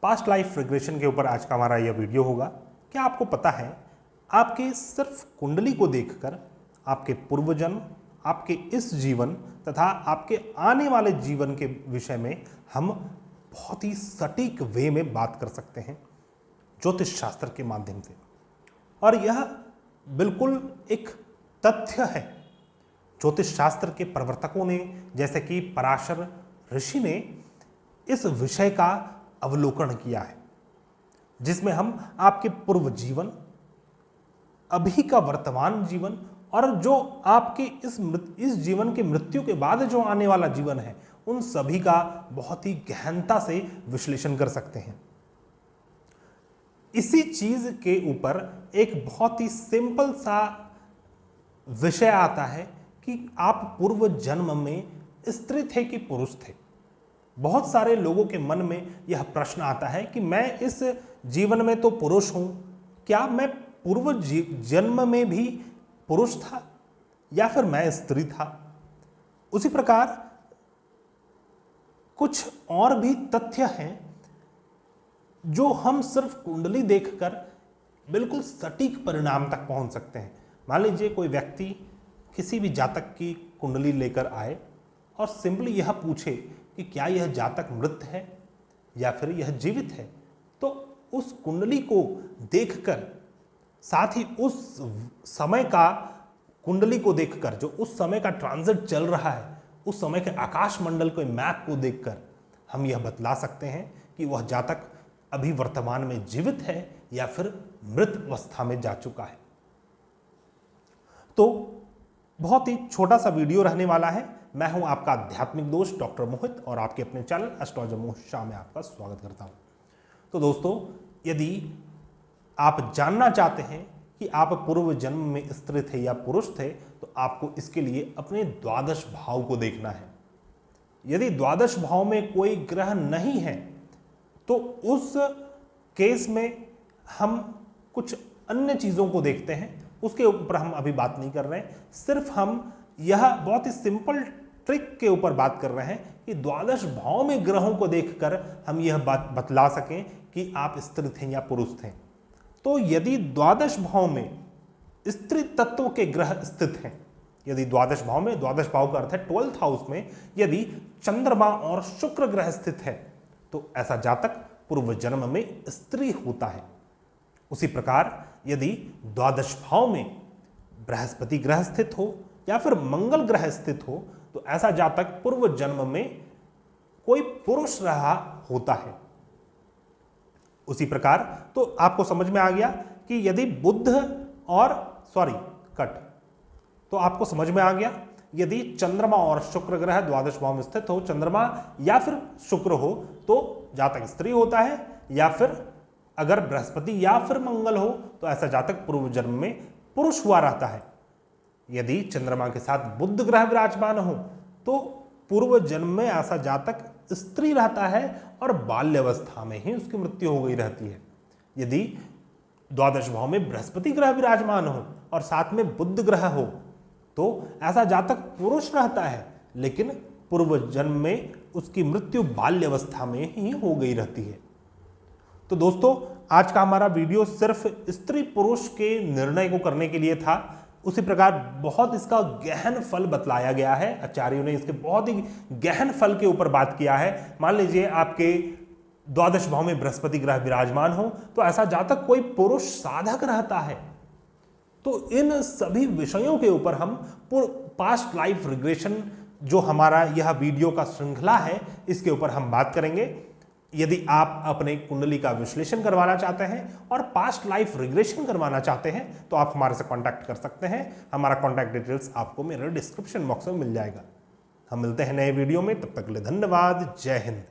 Past life regression के ऊपर आज का हमारा यह वीडियो होगा। क्या आपको पता है, आपके सिर्फ कुंडली को देखकर आपके पूर्व जन्म, आपके इस जीवन तथा आपके आने वाले जीवन के विषय में हम बहुत ही सटीक वे में बात कर सकते हैं ज्योतिष शास्त्र के माध्यम से। और यह बिल्कुल एक तथ्य है। ज्योतिष शास्त्र के प्रवर्तकों ने, जैसे कि पराशर ऋषि ने, इस विषय का अवलोकन किया है, जिसमें हम आपके पूर्व जीवन, अभी का वर्तमान जीवन और जो आपके इस जीवन के मृत्यु के बाद जो आने वाला जीवन है, उन सभी का बहुत ही गहनता से विश्लेषण कर सकते हैं। इसी चीज के ऊपर एक बहुत ही सिंपल सा विषय आता है कि आप पूर्व जन्म में स्त्री थे कि पुरुष थे। बहुत सारे लोगों के मन में यह प्रश्न आता है कि मैं इस जीवन में तो पुरुष हूं, क्या मैं पूर्व जन्म में भी पुरुष था या फिर मैं स्त्री था। उसी प्रकार कुछ और भी तथ्य हैं जो हम सिर्फ कुंडली देखकर बिल्कुल सटीक परिणाम तक पहुंच सकते हैं। मान लीजिए कोई व्यक्ति किसी भी जातक की कुंडली लेकर आए और सिंपली यह पूछे कि क्या यह जातक मृत है या फिर यह जीवित है, तो उस कुंडली को देखकर, साथ ही उस समय का कुंडली को देखकर, जो उस समय का ट्रांजिट चल रहा है, उस समय के आकाश मंडल के मैप को देखकर हम यह बतला सकते हैं कि वह जातक अभी वर्तमान में जीवित है या फिर मृत अवस्था में जा चुका है। तो बहुत ही छोटा सा वीडियो रहने वाला है। मैं हूं आपका आध्यात्मिक दोस्त डॉक्टर मोहित और आपके अपने चैनल एस्ट्रोलॉजर मोहित शाह में आपका स्वागत करता हूं। तो दोस्तों, यदि आप जानना चाहते हैं कि आप पूर्व जन्म में स्त्री थे या पुरुष थे, तो आपको इसके लिए अपने द्वादश भाव को देखना है। यदि द्वादश भाव में कोई ग्रह नहीं है, तो उस केस में हम कुछ अन्य चीजों को देखते हैं। उसके ऊपर हम अभी बात नहीं कर रहे हैं, सिर्फ हम यह बहुत ही सिंपल ट्रिक के ऊपर बात कर रहे हैं कि द्वादश भाव में ग्रहों को देखकर हम यह बात बतला सकें कि आप स्त्री थे या पुरुष थे। तो यदि द्वादश भाव में स्त्री तत्व के ग्रह स्थित हैं, यदि द्वादश भाव में, द्वादश भाव का अर्थ है 12th हाउस में, यदि चंद्रमा और शुक्र ग्रह स्थित है, तो ऐसा जातक पूर्व जन्म में स्त्री होता है। उसी प्रकार यदि द्वादश भाव में बृहस्पति ग्रह स्थित हो या फिर मंगल ग्रह स्थित हो, तो ऐसा जातक पूर्व जन्म में कोई पुरुष रहा होता है। उसी प्रकार तो आपको समझ में आ गया कि यदि बुध और तो आपको समझ में आ गया, यदि चंद्रमा और शुक्र ग्रह द्वादश भाव में स्थित हो, चंद्रमा या फिर शुक्र हो, तो जातक स्त्री होता है, या फिर अगर बृहस्पति या फिर मंगल हो, तो ऐसा जातक पूर्व जन्म में पुरुष हुआ रहता है। यदि चंद्रमा के साथ बुध ग्रह विराजमान हो, तो पूर्व जन्म में ऐसा जातक स्त्री रहता है और बाल्यावस्था में ही उसकी मृत्यु हो गई रहती है। यदि द्वादश भाव में बृहस्पति ग्रह विराजमान हो और साथ में बुध ग्रह हो, तो ऐसा जातक पुरुष रहता है, लेकिन पूर्व जन्म में उसकी मृत्यु बाल्यावस्था में ही हो गई रहती है। तो दोस्तों, आज का हमारा वीडियो सिर्फ स्त्री पुरुष के निर्णय को करने के लिए था। उसी प्रकार बहुत इसका गहन फल बतलाया गया है। आचार्यों ने इसके बहुत ही गहन फल के ऊपर बात किया है। मान लीजिए आपके द्वादश भाव में बृहस्पति ग्रह विराजमान हो, तो ऐसा जातक कोई पुरुष साधक रहता है। तो इन सभी विषयों के ऊपर हम पास्ट लाइफ रिग्रेशन, जो हमारा यह वीडियो का श्रृंखला है, इसके ऊपर हम बात करेंगे। यदि आप अपने कुंडली का विश्लेषण करवाना चाहते हैं और पास्ट लाइफ रिग्रेशन करवाना चाहते हैं, तो आप हमारे से कांटेक्ट कर सकते हैं। हमारा कांटेक्ट डिटेल्स आपको मेरे डिस्क्रिप्शन बॉक्स में मिल जाएगा। हम मिलते हैं नए वीडियो में, तब तक के लिए धन्यवाद। जय हिंद।